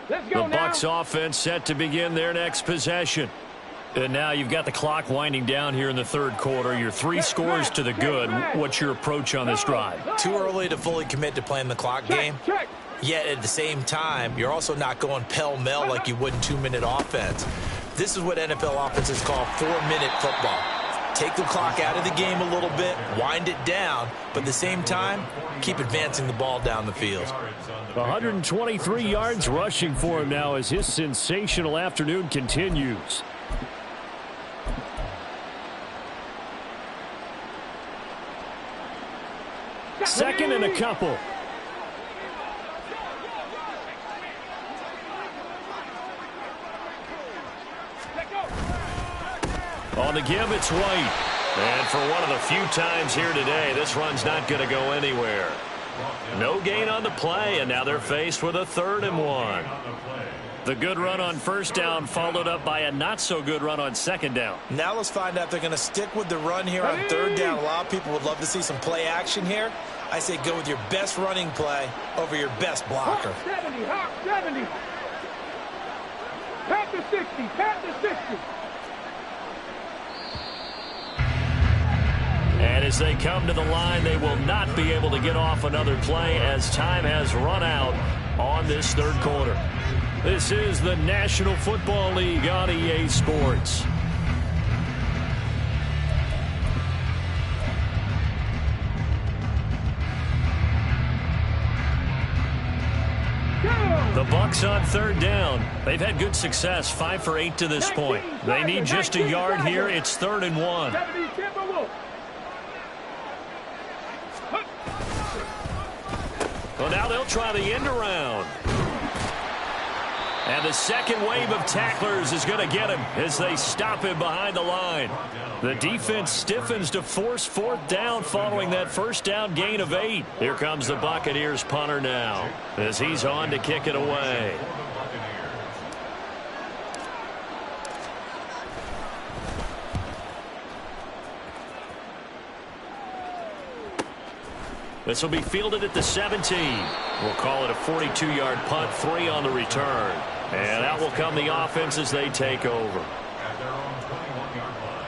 Let's go The Bucs offense set to begin their next possession. And now you've got the clock winding down here in the 3rd quarter. You're 3 scores to the good. What's your approach on this drive? Too early to fully commit to playing the clock game. Yet at the same time, you're also not going pell-mell like you would in 2-minute offense. This is what NFL offenses call 4-minute football. Take the clock out of the game a little bit, wind it down, but at the same time, keep advancing the ball down the field. 123 yards rushing for him now as his sensational afternoon continues. Second and a couple. On the give, it's White. And for one of the few times here today, this run's not going to go anywhere. No gain on the play, and now they're faced with a 3rd and 1. The good run on 1st down followed up by a not-so-good run on 2nd down. Now let's find out if they're going to stick with the run here on 3rd down. A lot of people would love to see some play action here. I say go with your best running play over your best blocker. 70, hop 70. Pat the 60, pat the 60. And as they come to the line, they will not be able to get off another play as time has run out on this 3rd quarter. This is the National Football League on EA Sports. The Bucs on 3rd down. They've had good success, 5 for 8 to this point. They need just a yard here. It's 3rd and 1. Well, now they'll try the end around. And the second wave of tacklers is going to get him as they stop him behind the line. The defense stiffens to force 4th down following that 1st down gain of 8. Here comes the Buccaneers punter now as he's on to kick it away. This will be fielded at the 17. We'll call it a 42-yard punt, 3 on the return. And out will come the offense as they take over. At their own 21-yard line.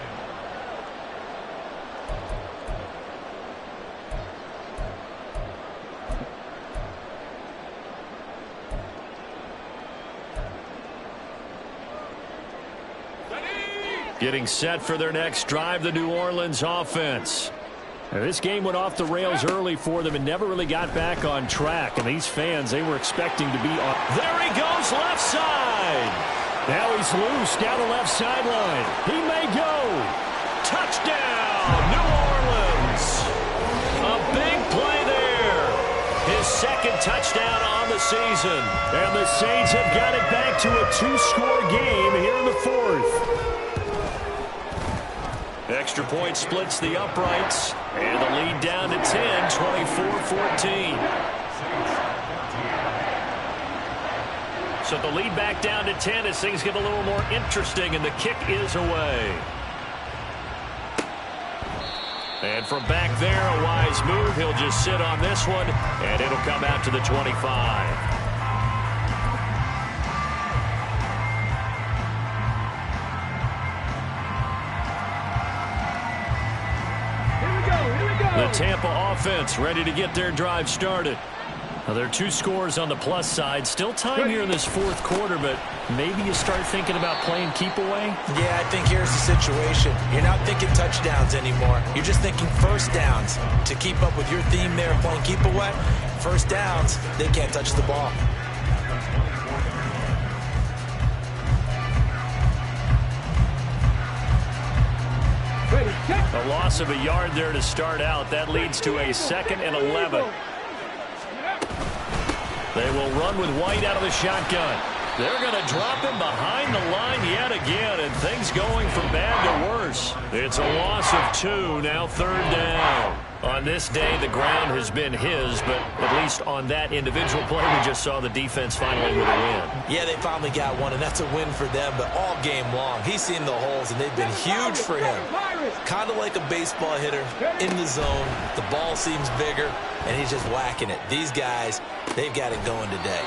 Getting set for their next drive, the New Orleans offense. Now, this game went off the rails early for them and never really got back on track. And these fans, they were expecting to be on. There he goes, left side. Now he's loose down the left sideline. He may go. Touchdown, New Orleans. A big play there. His second touchdown on the season. And the Saints have got it back to a 2-score game here in the fourth. Extra point splits the uprights, and the lead down to 10, 24-14. So the lead back down to 10 as things get a little more interesting, and the kick is away. And from back there, a wise move. He'll just sit on this one, and it'll come out to the 25. The Tampa offense ready to get their drive started. Now, there are 2 scores on the plus side. Still time here in this fourth quarter, but maybe you start thinking about playing keep away? Yeah, I think here's the situation. You're not thinking touchdowns anymore. You're just thinking first downs. To keep up with your theme there, playing keep away, first downs, they can't touch the ball. A loss of a yard there to start out. That leads to a 2nd and 11. They will run with White out of the shotgun. They're going to drop him behind the line yet again, and things going from bad to worse. It's a loss of 2, now 3rd down. On this day, the ground has been his, but at least on that individual play, we just saw the defense finally with a win. Yeah, they finally got one, and that's a win for them, but all game long, he's seen the holes, and they've been huge for him. Kind of like a baseball hitter in the zone. The ball seems bigger, and he's just whacking it. These guys, they've got it going today.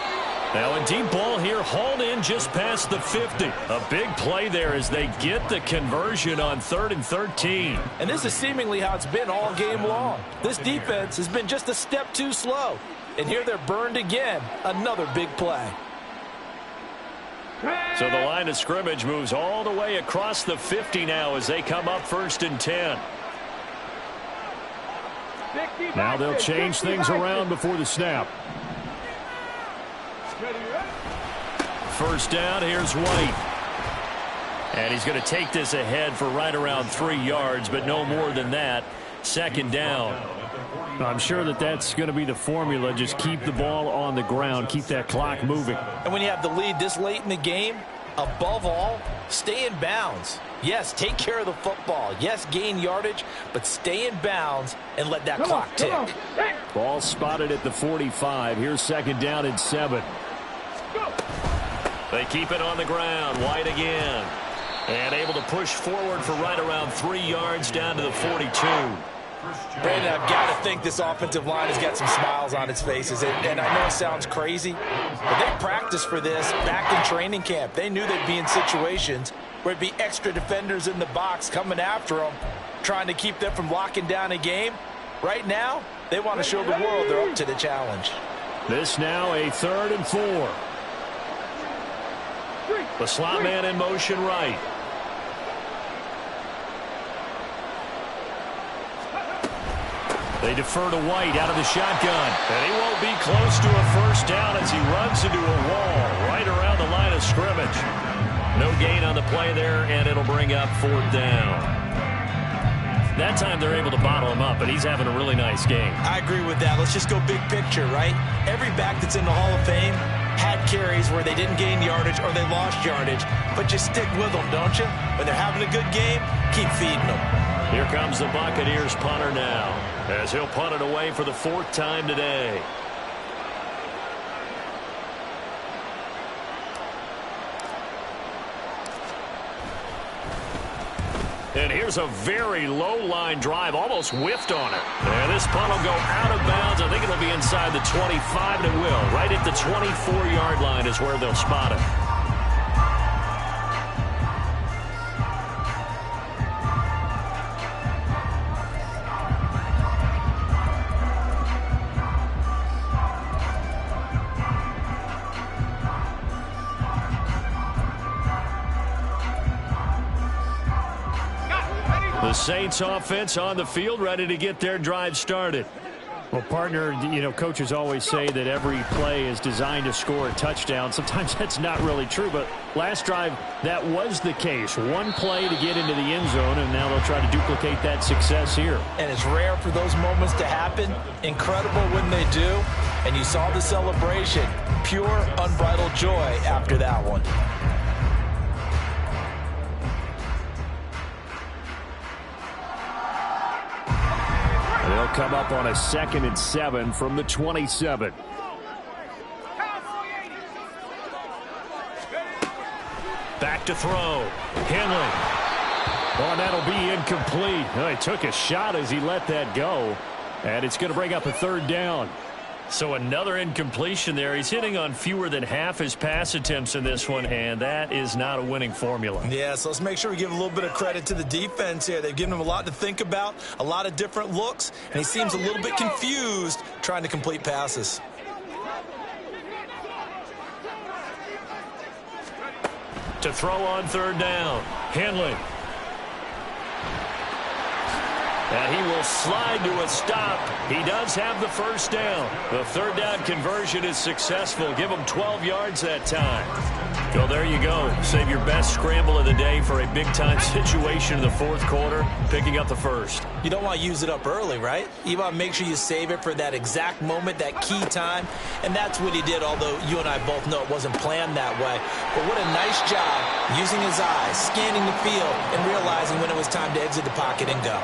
Now a deep ball here, hauled in just past the 50. A big play there as they get the conversion on 3rd and 13. And this is seemingly how it's been all game long. This defense has been just a step too slow. And here they're burned again. Another big play. So the line of scrimmage moves all the way across the 50 now as they come up 1st and 10. Now they'll change things around before the snap. First down, here's White. And he's going to take this ahead for right around 3 yards, but no more than that. 2nd down. I'm sure that's going to be the formula. Just keep the ball on the ground, keep that clock moving. And when you have the lead this late in the game, above all, stay in bounds. Yes, take care of the football. Yes, gain yardage, but stay in bounds and let that clock tick. Ball spotted at the 45. Here's 2nd down and 7. They keep it on the ground. White again. And able to push forward for right around 3 yards down to the 42. Brandon, I've got to think this offensive line has got some smiles on its faces. And I know it sounds crazy, but they practiced for this back in training camp. They knew they'd be in situations where it'd be extra defenders in the box coming after them, trying to keep them from locking down a game. Right now, they want to show the world they're up to the challenge. This now a 3rd and 4. The slot man in motion right. They defer to White out of the shotgun. And he won't be close to a first down as he runs into a wall right around the line of scrimmage. No gain on the play there, and it'll bring up 4th down. That time they're able to bottle him up, but he's having a really nice game. I agree with that. Let's just go big picture, right? Every back that's in the Hall of Fame had carries where they didn't gain yardage or they lost yardage, but you stick with them, don't you? When they're having a good game, keep feeding them. Here comes the Buccaneers punter now, as he'll punt it away for the 4th time today. And here's a very low-line drive, almost whiffed on it. And this punt will go out of bounds. I think it'll be inside the 25, and it will. Right at the 24-yard line is where they'll spot it. The Saints offense on the field, ready to get their drive started. Well, partner, coaches always say that every play is designed to score a touchdown. Sometimes that's not really true, but last drive, that was the case. One play to get into the end zone, and now they'll try to duplicate that success here. And it's rare for those moments to happen. Incredible when they do. And you saw the celebration. Pure, unbridled joy after that one. They'll come up on a 2nd and 7 from the 27. Back to throw. Henley. Oh, and that'll be incomplete. Oh, he took a shot as he let that go. And it's going to bring up a 3rd down. So another incompletion there. He's hitting on fewer than half his pass attempts in this one, and that is not a winning formula. Yeah, so let's make sure we give a little bit of credit to the defense here. They've given him a lot to think about, a lot of different looks, and he seems a little bit confused trying to complete passes. To throw on 3rd down. Henley. And he will slide to a stop. He does have the 1st down. The 3rd down conversion is successful. Give him 12 yards that time. So there you go. Save your best scramble of the day for a big-time situation in the 4th quarter, picking up the 1st. You don't want to use it up early, right? You want to make sure you save it for that exact moment, that key time. And that's what he did, although you and I both know it wasn't planned that way. But what a nice job using his eyes, scanning the field, and realizing when it was time to exit the pocket and go.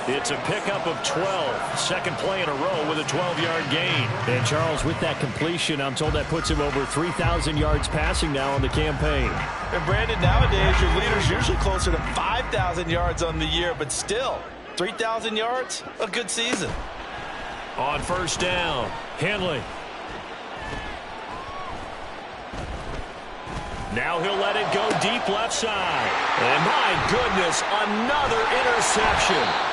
It's a pickup of 12. Second play in a row with a 12-yard gain. And Charles, with that completion, I'm told that puts him over 3,000 yards passing now on the campaign. And Brandon, nowadays your leader's usually closer to 5,000 yards on the year, but still, 3,000 yards, a good season. On 1st down, Henley. Now he'll let it go deep left side. And my goodness, another interception.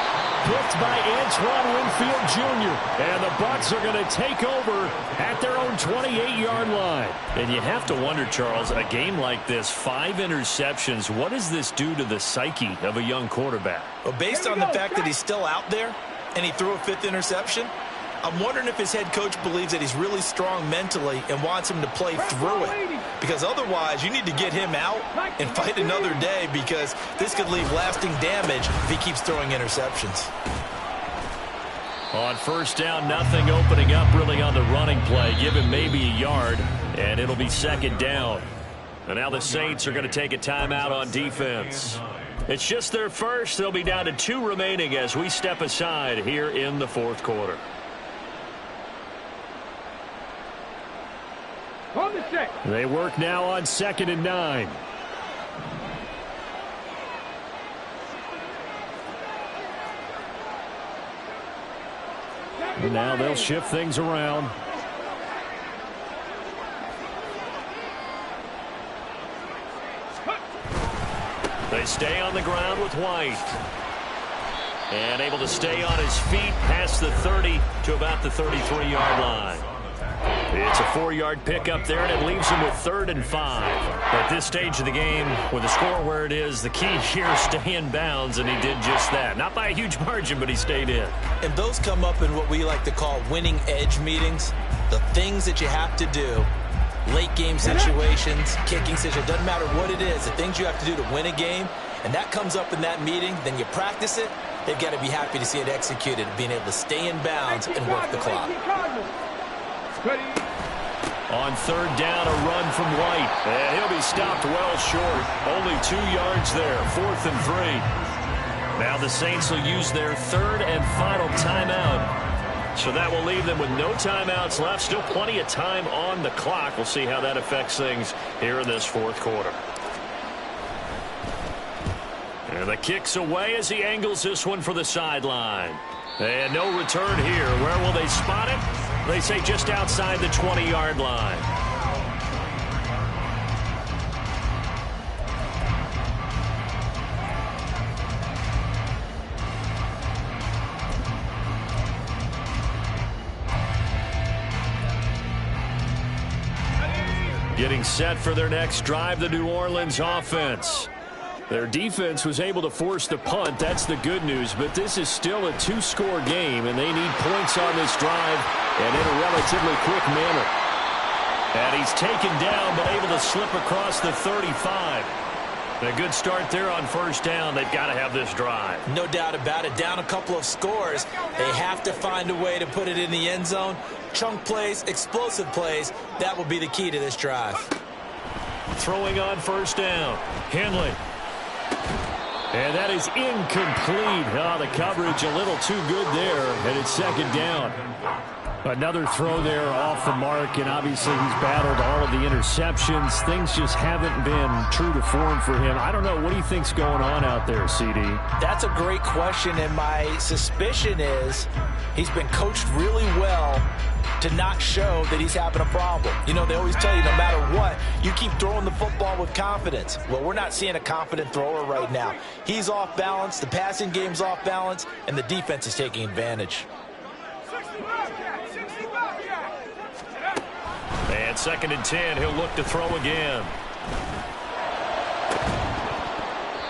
Picked by Antoine Winfield Jr. And the Bucs are going to take over at their own 28-yard line. And you have to wonder, Charles, a game like this, 5 interceptions, what does this do to the psyche of a young quarterback? Well, based on the fact that he's still out there and he threw a 5th interception, I'm wondering if his head coach believes that he's really strong mentally and wants him to play through it. Because otherwise, you need to get him out and fight another day, because this could leave lasting damage if he keeps throwing interceptions. On 1st down, nothing opening up really on the running play. Give him maybe a yard, and it'll be 2nd down. And now the Saints are going to take a timeout on defense. It's just their first. They'll be down to 2 remaining as we step aside here in the 4th quarter. On the 6. They work now on 2nd and 9. And now they'll shift things around. They stay on the ground with White. And able to stay on his feet past the 30 to about the 33-yard line. It's a 4-yard pickup there, and it leaves him with 3rd and 5. At this stage of the game, with the score where it is, the key here is stay in bounds, and he did just that. Not by a huge margin, but he stayed in. And those come up in what we like to call winning edge meetings. The things that you have to do, late game situations, kicking situations, doesn't matter what it is, the things you have to do to win a game, and that comes up in that meeting, then you practice it, they've got to be happy to see it executed, being able to stay in bounds and work the clock. On 3rd down, a run from White. And he'll be stopped well short. Only 2 yards there. 4th and 3. Now the Saints will use their 3rd and final timeout. So that will leave them with no timeouts left. Still plenty of time on the clock. We'll see how that affects things here in this 4th quarter. And the kick's away as he angles this one for the sideline. And no return here. Where will they spot it? They say just outside the 20-yard line. Getting set for their next drive, the New Orleans offense. Their defense was able to force the punt. That's the good news. But this is still a two-score game, and they need points on this drive and in a relatively quick manner. And he's taken down but able to slip across the 35. A good start there on first down. They've got to have this drive. No doubt about it. Down a couple of scores. They have to find a way to put it in the end zone. Chunk plays, explosive plays. That will be the key to this drive. Throwing on first down. Henley. And that is incomplete. Oh, the coverage a little too good there, and it's second down. Another throw there off the mark, and obviously he's battled all of the interceptions. Things just haven't been true to form for him. I don't know. What do you think's going on out there, CD? That's a great question, and my suspicion is he's been coached really well to not show that he's having a problem. You know, they always tell you no matter what, you keep throwing the football with confidence. Well, we're not seeing a confident thrower right now. He's off balance, the passing game's off balance, and the defense is taking advantage. And second and 10, he'll look to throw again.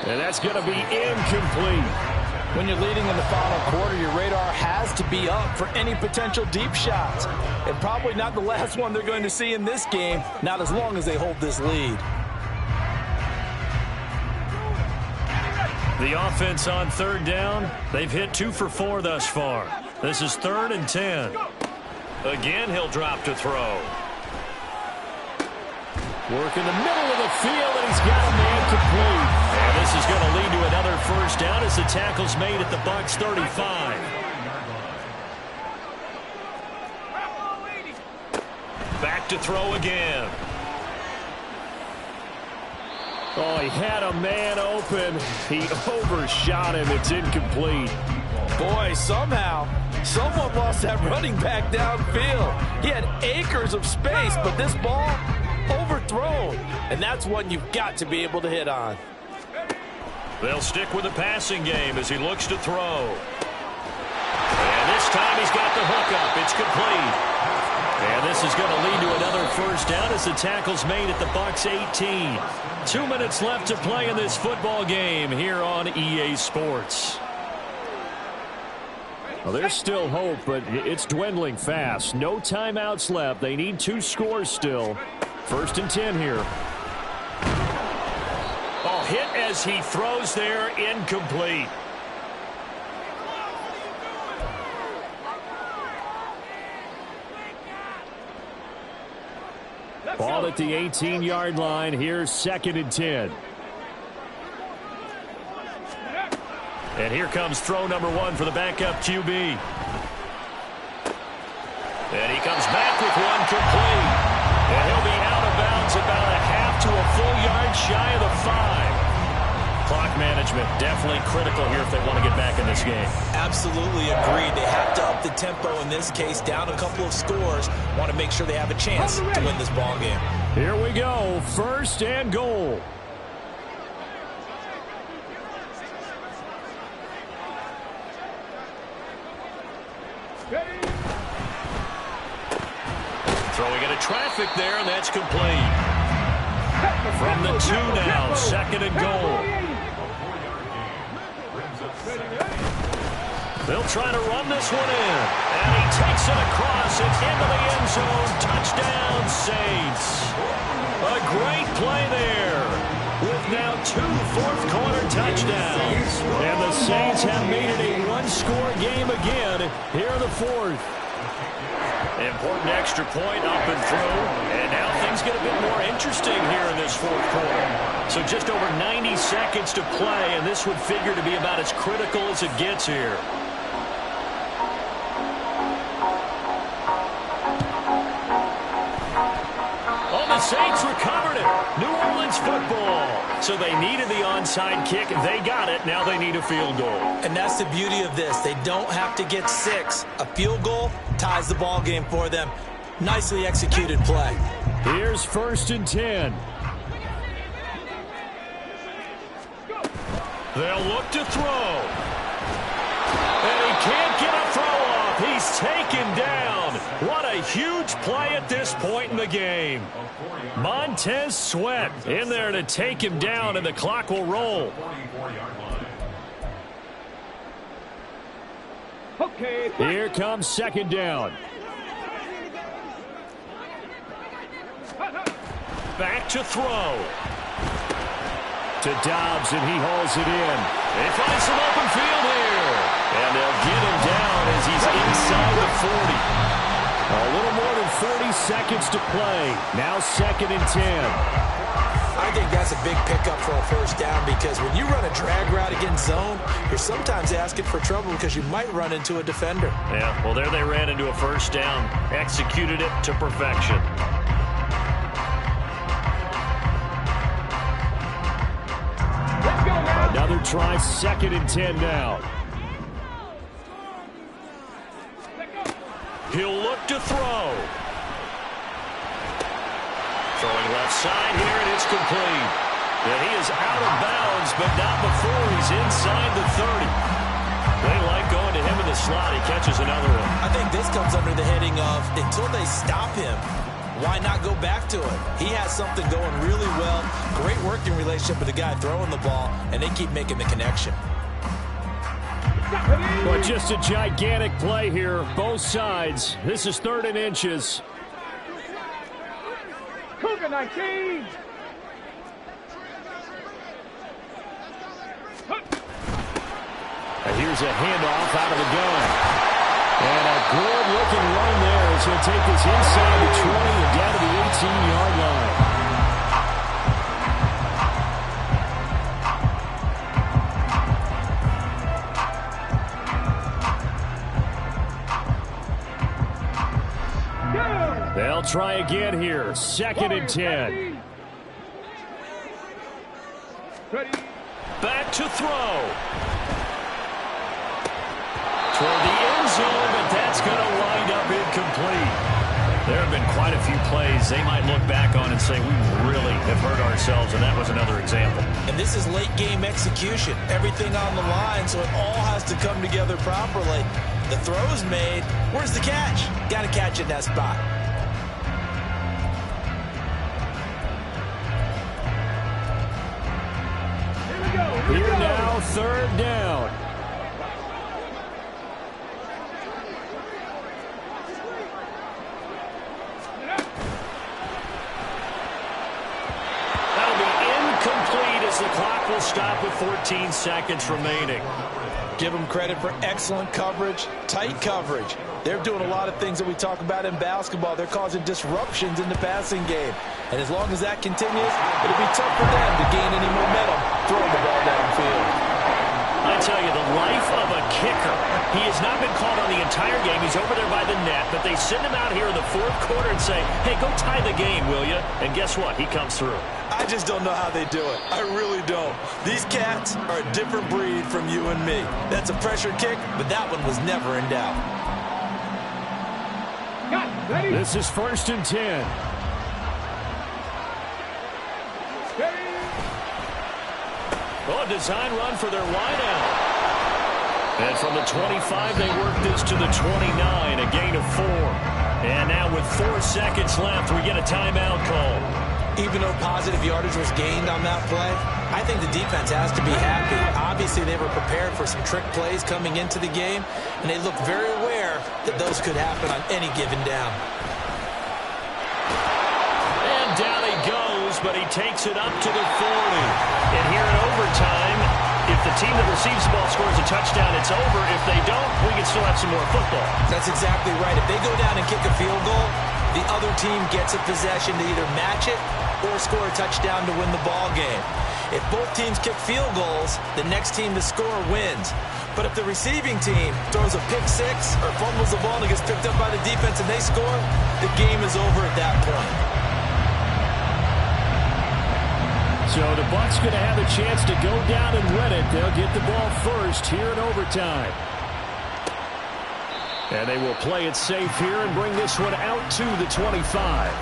And that's going to be incomplete. When you're leading in the final quarter, your radar has to be up for any potential deep shots. And probably not the last one they're going to see in this game, not as long as they hold this lead. The offense on third down, they've hit 2 for 4 thus far. This is 3rd and 10. Again, he'll drop to throw. Work in the middle of the field, and he's got a man complete. And this is going to lead to another first down as the tackle's made at the Bucs 35. Back to throw again. Oh, he had a man open. He overshot him. It's incomplete. Boy, somehow, someone lost that running back downfield. He had acres of space, but this ball overthrown. And that's one you've got to be able to hit on. They'll stick with the passing game as he looks to throw. And this time he's got the hook up. It's complete. And this is going to lead to another first down as the tackle's made at the Bucs 18. 2 minutes left to play in this football game here on EA Sports. Well, there's still hope, but it's dwindling fast. No timeouts left. They need 2 scores still. 1st and 10 here. Oh, hit as he throws there, incomplete. Ball at the 18-yard line. Here's 2nd and 10. And here comes throw number 1 for the backup QB. And he comes back with one complete. And he'll be out of bounds about a half to a full yard shy of the 5. Clock management definitely critical here if they want to get back in this game. Absolutely agreed. They have to up the tempo in this case, down a couple of scores. Want to make sure they have a chance to win this ball game. Here we go. 1st and goal. Throwing into traffic there, and that's complete. From the 2 now, 2nd and goal. They'll try to run this one in. And he takes it across and into the end zone. Touchdown, Saints. A great play there. With now 2 fourth-quarter touchdowns. And the Saints have made it a one-score game again here in the 4th. Important extra point up and through. And now things get a bit more interesting here in this 4th quarter. So just over 90 seconds to play, and this would figure to be about as critical as it gets here. Oh, the Saints recovered it. New Orleans football. So they needed the onside kick. They got it. Now they need a field goal. And that's the beauty of this. They don't have to get 6. A field goal ties the ball game for them. Nicely executed play. Here's 1st and 10. They'll look to throw. And he can't get a throw off. He's taken down. What a huge play at this point in the game. Montez Sweat in there to take him down, and the clock will roll. Okay. Here comes second down. Back to throw. To Dobbs, and he hauls it in. They find some open field here. And they'll get him down as he's inside the 40. A little more than 40 seconds to play. Now 2nd and 10. I think that's a big pickup for a first down, because when you run a drag route against zone, you're sometimes asking for trouble because you might run into a defender. Yeah, well, there they ran into a first down. Executed it to perfection. Another try, 2nd and 10 now. He'll look to throw. Throwing left side here, and it's complete. And he is out of bounds, but not before he's inside the 30. They like going to him in the slot. He catches another one. I think this comes under the heading of, until they stop him, why not go back to it? He has something going really well. Great working relationship with the guy throwing the ball, and they keep making the connection. But just a gigantic play here, both sides. This is 3rd and inches. Cougar 19. And here's a handoff out of the gun. And a good-looking run there as he'll take this inside the 20 and down to the 18-yard line. They'll try again here. 2nd and 10. Back to throw. Toward the end zone, but that's going to wind up incomplete. There have been quite a few plays they might look back on and say, we really have hurt ourselves, and that was another example. And this is late-game execution. Everything on the line, so it all has to come together properly. The throw's made. Where's the catch? Got to catch in that spot. Here now, 3rd down. That'll be incomplete as the clock will stop with 14 seconds remaining. Give them credit for excellent coverage, tight coverage. They're doing a lot of things that we talk about in basketball. They're causing disruptions in the passing game. And as long as that continues, it'll be tough for them to gain any momentum throwing the ball downfield. I tell you, the life of a kicker. He has not been called on the entire game. He's over there by the net, but they send him out here in the 4th quarter and say, hey, go tie the game, will you? And guess what? He comes through. I just don't know how they do it. I really don't. These cats are a different breed from you and me. That's a pressure kick, but that one was never in doubt. This is 1st and 10. Oh, a design run for their wideout. And from the 25, they work this to the 29, a gain of 4. And now with 4 seconds left, we get a timeout call. Even though positive yardage was gained on that play, I think the defense has to be happy. Obviously, they were prepared for some trick plays coming into the game, and they looked very aware that those could happen on any given down. And down he goes, but he takes it up to the 40. And here in overtime, if the team that receives the ball scores a touchdown, it's over. If they don't, we can still have some more football. That's exactly right. If they go down and kick a field goal, the other team gets a possession to either match it or score a touchdown to win the ball game. If both teams kick field goals, the next team to score wins. But if the receiving team throws a pick six or fumbles the ball and gets picked up by the defense and they score, the game is over at that point. So the Bucs going to have a chance to go down and win it. They'll get the ball first here in overtime. And they will play it safe here and bring this one out to the 25.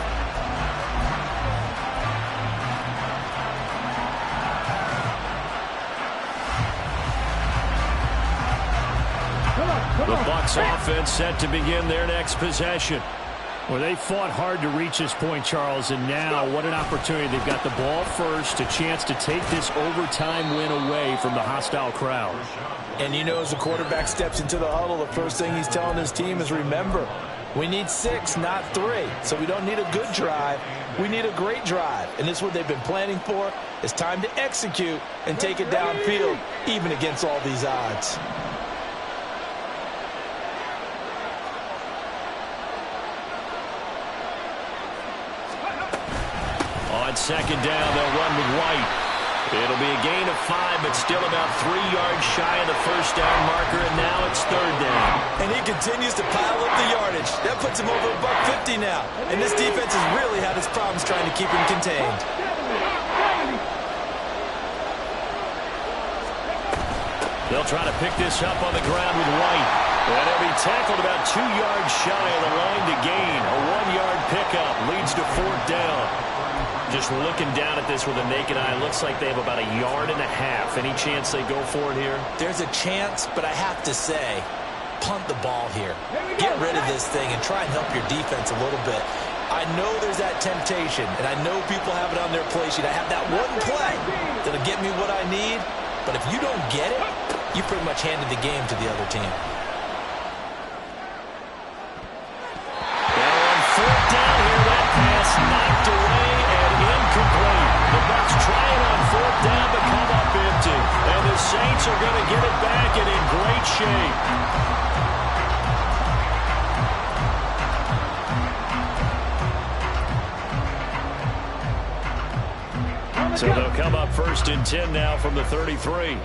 The Bucs offense set to begin their next possession. Well, they fought hard to reach this point, Charles, and now what an opportunity. They've got the ball first, a chance to take this overtime win away from the hostile crowd. And you know, as the quarterback steps into the huddle, the first thing he's telling his team is, remember, we need 6, not 3. So we don't need a good drive. We need a great drive. And this is what they've been planning for. It's time to execute and take it downfield, even against all these odds. On second down, they'll run with White. It'll be a gain of 5, but still about 3 yards shy of the first down marker, and now it's third down. And he continues to pile up the yardage. That puts him over $150 now. And this defense has really had its problems trying to keep him contained. They'll try to pick this up on the ground with White. And he'll be tackled about 2 yards shy of the line to gain. A 1-yard pickup leads to fourth down. Just looking down at this with a naked eye, looks like they have about 1.5 yards. Any chance they go for it here? There's a chance, but I have to say, punt the ball here. Get rid of this thing and try and help your defense a little bit. I know there's that temptation, and I know people have it on their play sheet. I have that one play that'll get me what I need, but if you don't get it, you pretty much handed the game to the other team. Now on fourth down here, that pass knocked away and incomplete. The Bucs trying on fourth down to come up empty, and the Saints are going to get it back and in great shape. So they'll come up first and 10 now from the 33.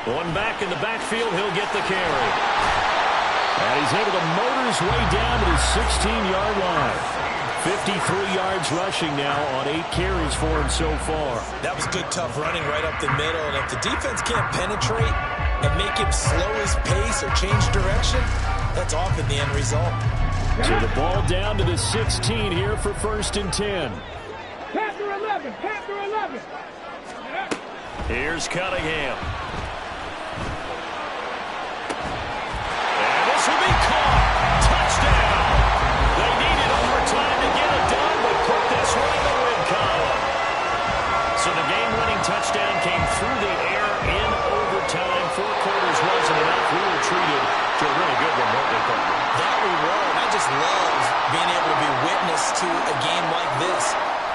One back in the backfield, he'll get the carry. And he's able to motor his way down to the 16-yard line. 53 yards rushing now on 8 carries for him so far. That was good, tough running right up the middle. And if the defense can't penetrate and make him slow his pace or change direction, that's often the end result. So the ball down to the 16 here for first and 10. Panther 11, Panther 11. Here's Cunningham. And this will be caught. Touchdown. They needed overtime to get it done, but put this one in the win column. So the game-winning touchdown came through the air in overtime. 4 quarters wasn't enough. We were treated to a really good one, weren't we, Parker? That we were. And I just love being able to be witness to a game like this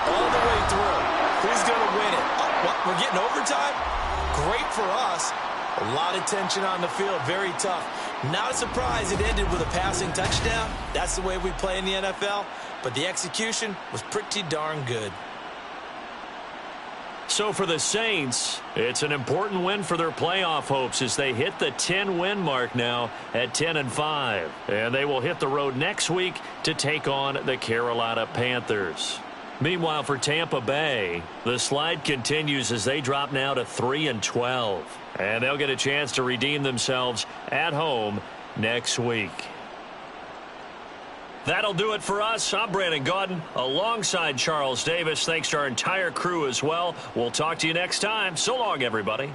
all the way through. Who's going to win it? Oh, what? We're getting overtime? Great for us. A lot of tension on the field. Very tough. Not a surprise it ended with a passing touchdown. That's the way we play in the NFL. But the execution was pretty darn good. So for the Saints, it's an important win for their playoff hopes as they hit the 10-win mark now at 10-5. And they will hit the road next week to take on the Carolina Panthers. Meanwhile, for Tampa Bay, the slide continues as they drop now to 3-12. And they'll get a chance to redeem themselves at home next week. That'll do it for us. I'm Brandon Gaudin alongside Charles Davis. Thanks to our entire crew as well. We'll talk to you next time. So long, everybody.